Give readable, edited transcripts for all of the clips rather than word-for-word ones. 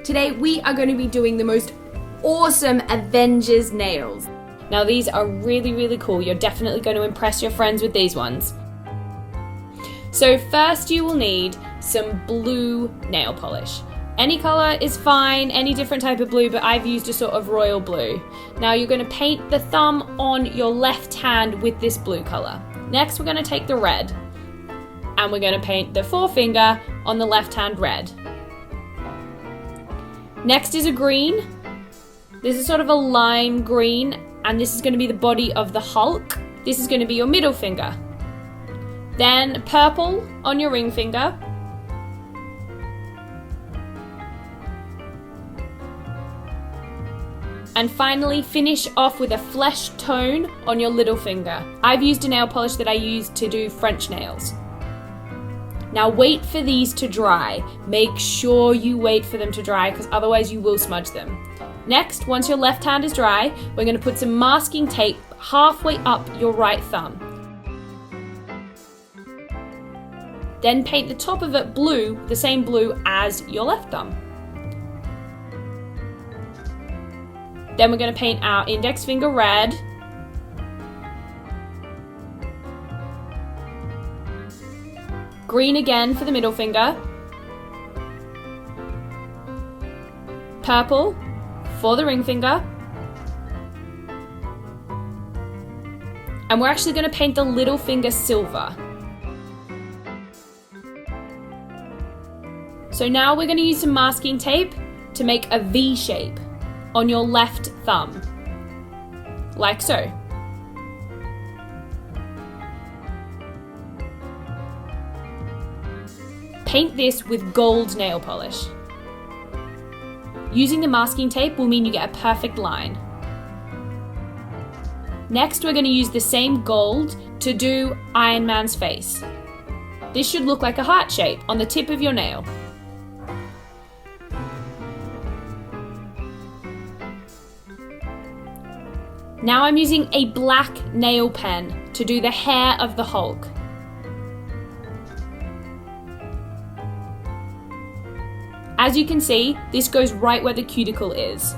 Today we are going to be doing the most awesome Avengers nails. Now these are really cool. You're definitely going to impress your friends with these ones. So first you will need some blue nail polish. Any color is fine, any different type of blue, but I've used a sort of royal blue. Now you're going to paint the thumb on your left hand with this blue color. Next we're going to take the red and we're going to paint the forefinger on the left hand red. Next is a green. This is sort of a lime green, and this is going to be the body of the Hulk. This is going to be your middle finger. Then purple on your ring finger. And finally finish off with a flesh tone on your little finger. I've used a nail polish that I use to do French nails. Now wait for these to dry. Make sure you wait for them to dry because otherwise you will smudge them. Next, once your left hand is dry, we're going to put some masking tape halfway up your right thumb. Then paint the top of it blue, the same blue as your left thumb. Then we're going to paint our index finger red. Green again for the middle finger. Purple for the ring finger. And we're actually going to paint the little finger silver. So now we're going to use some masking tape to make a V shape on your left thumb, like so. Paint this with gold nail polish. Using the masking tape will mean you get a perfect line. Next, we're going to use the same gold to do Iron Man's face. This should look like a heart shape on the tip of your nail. Now I'm using a black nail pen to do the hair of the Hulk. As you can see, this goes right where the cuticle is.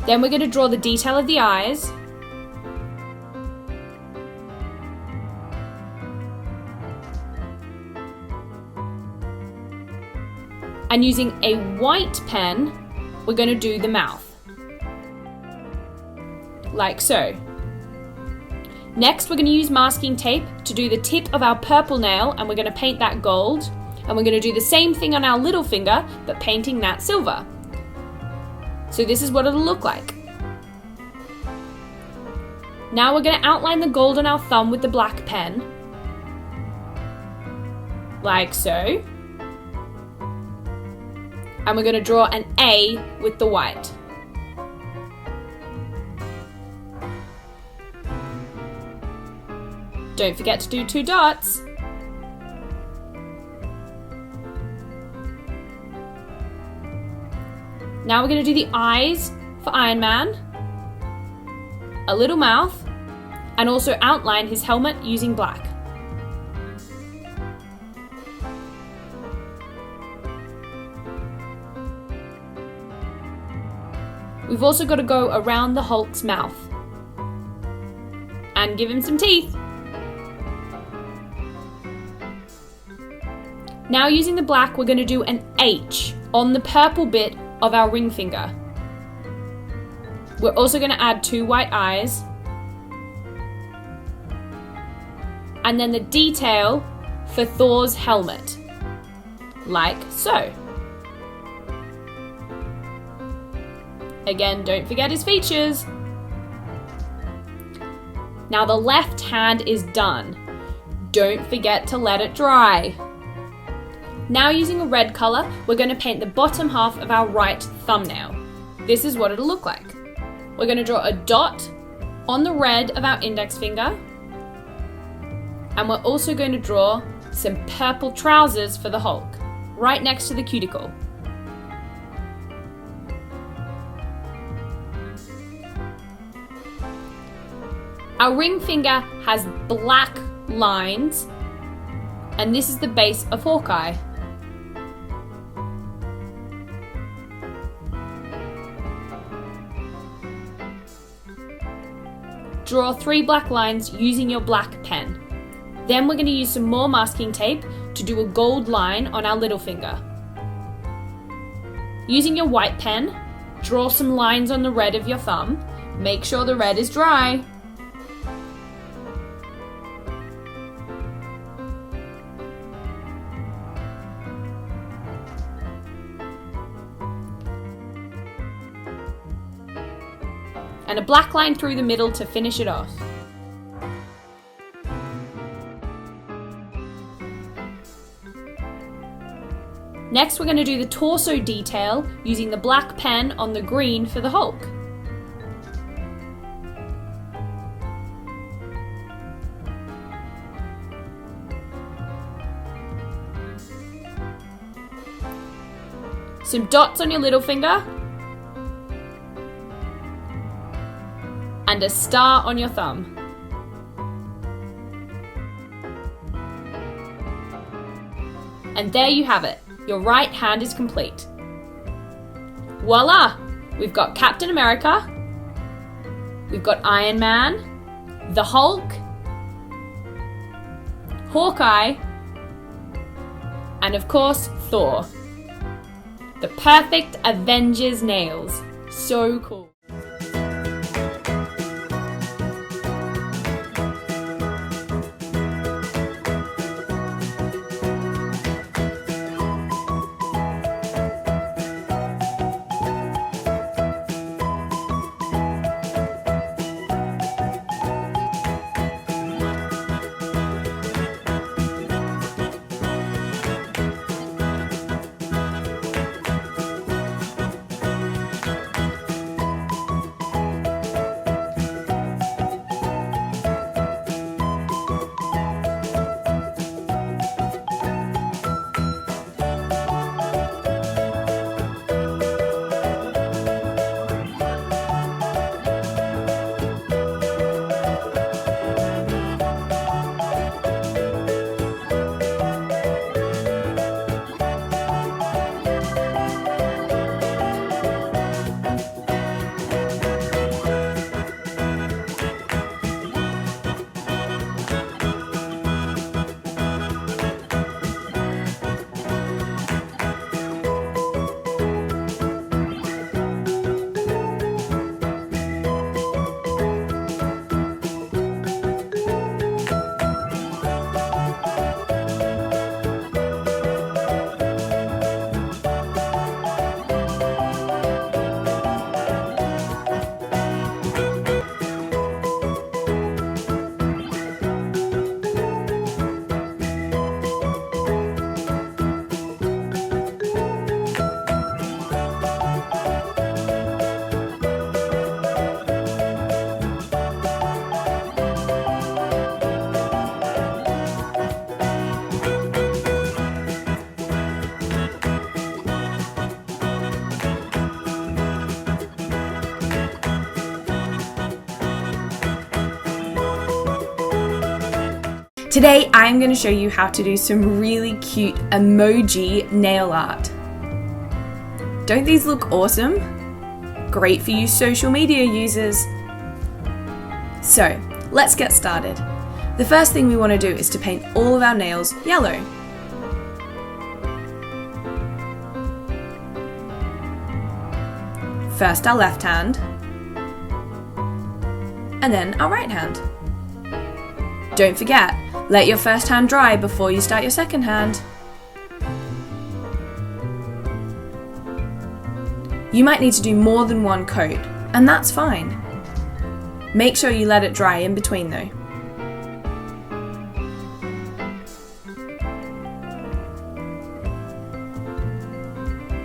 Then we're going to draw the detail of the eyes. And using a white pen, we're going to do the mouth. Like so. Next, we're going to use masking tape to do the tip of our purple nail, and we're going to paint that gold. And we're going to do the same thing on our little finger, but painting that silver. So this is what it'll look like. Now we're going to outline the gold on our thumb with the black pen. Like so. And we're going to draw an A with the white. Don't forget to do 2 dots. Now we're going to do the eyes for Iron Man, a little mouth, and also outline his helmet using black. We've also got to go around the Hulk's mouth and give him some teeth. Now using the black, we're going to do an H on the purple bit of our ring finger. We're also going to add 2 white eyes. And then the detail for Thor's helmet. Like so. Again, don't forget his features. Now the left hand is done. Don't forget to let it dry. Now using a red color, we're going to paint the bottom half of our right thumbnail. This is what it'll look like. We're going to draw a dot on the red of our index finger. And we're also going to draw some purple trousers for the Hulk, right next to the cuticle. Our ring finger has black lines, and this is the base of Hawkeye. draw 3 black lines using your black pen. Then we're going to use some more masking tape to do a gold line on our little finger. Using your white pen, draw some lines on the red of your thumb. Make sure the red is dry. And a black line through the middle to finish it off. Next, we're going to do the torso detail using the black pen on the green for the Hulk. Some dots on your little finger. And a star on your thumb. And there you have it. Your right hand is complete. Voila! We've got Captain America, we've got Iron Man, the Hulk, Hawkeye, and of course, Thor. The perfect Avengers nails. So cool. Today I'm going to show you how to do some really cute emoji nail art. Don't these look awesome? Great for you social media users. So, let's get started. The first thing we want to do is to paint all of our nails yellow. First our left hand, and then our right hand. Don't forget, let your first hand dry before you start your second hand. You might need to do more than one coat, and that's fine. Make sure you let it dry in between though.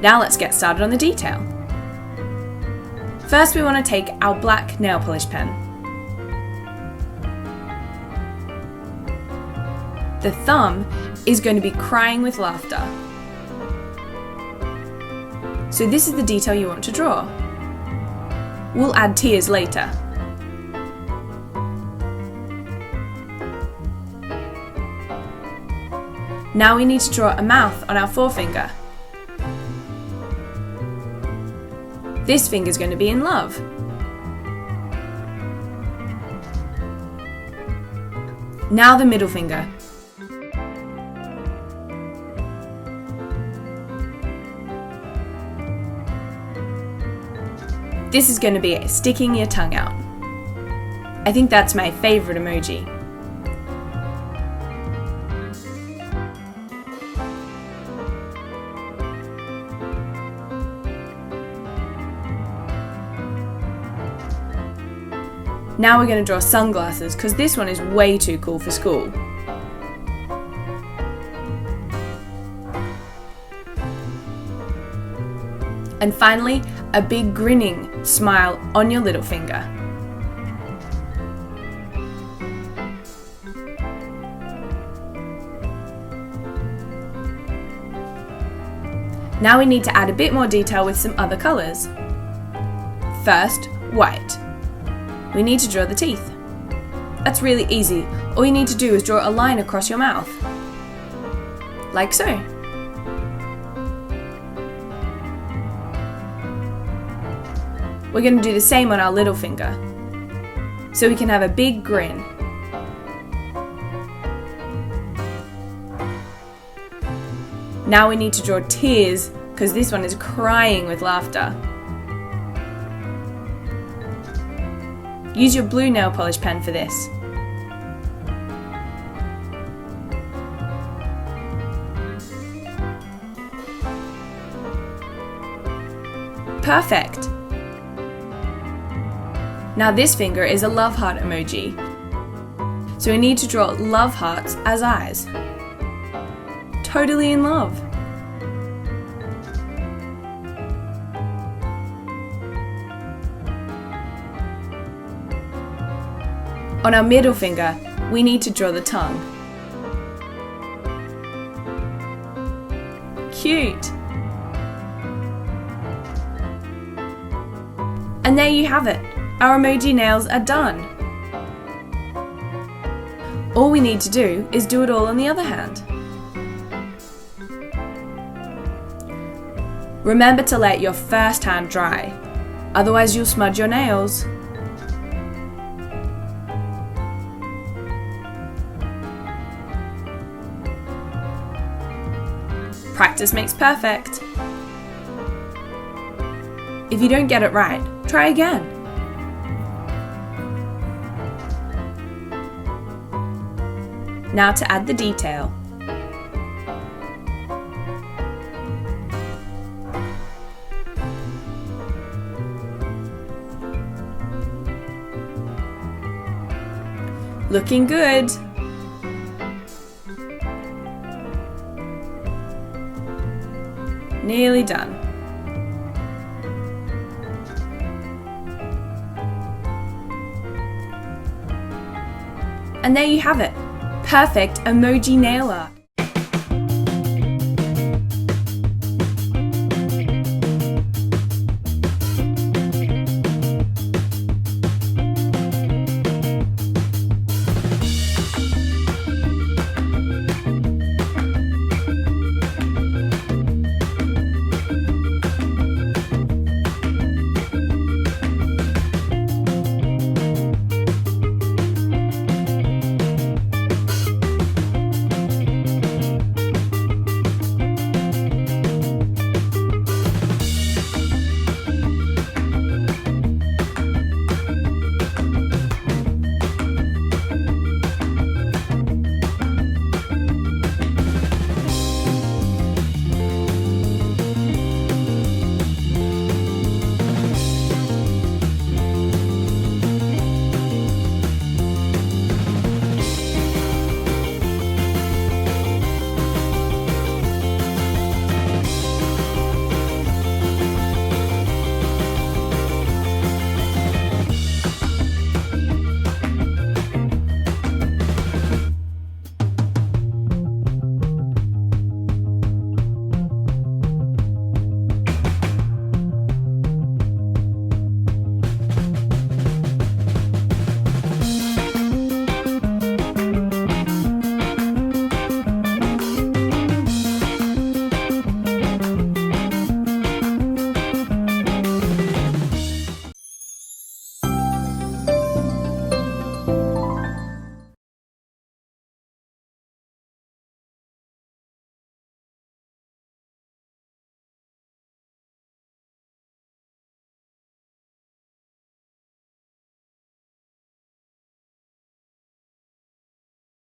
Now let's get started on the detail. First we want to take our black nail polish pen. The thumb is going to be crying with laughter. So this is the detail you want to draw. We'll add tears later. Now we need to draw a mouth on our forefinger. This finger is going to be in love. Now the middle finger. This is going to be sticking your tongue out. I think that's my favourite emoji. Now we're going to draw sunglasses because this one is way too cool for school. And finally, a big grinning smile on your little finger. Now we need to add a bit more detail with some other colours. First, white. We need to draw the teeth. That's really easy. All you need to do is draw a line across your mouth. Like so. We're going to do the same on our little finger, so we can have a big grin. Now we need to draw tears, because this one is crying with laughter. Use your blue nail polish pen for this. Perfect! Now this finger is a love heart emoji. So we need to draw love hearts as eyes. Totally in love. On our middle finger, we need to draw the tongue. Cute! And there you have it. Our emoji nails are done. All we need to do is do it all on the other hand. Remember to let your first hand dry, otherwise you'll smudge your nails. Practice makes perfect. If you don't get it right, try again. Now to add the detail. Looking good. Nearly done. And there you have it. Perfect emoji nail art.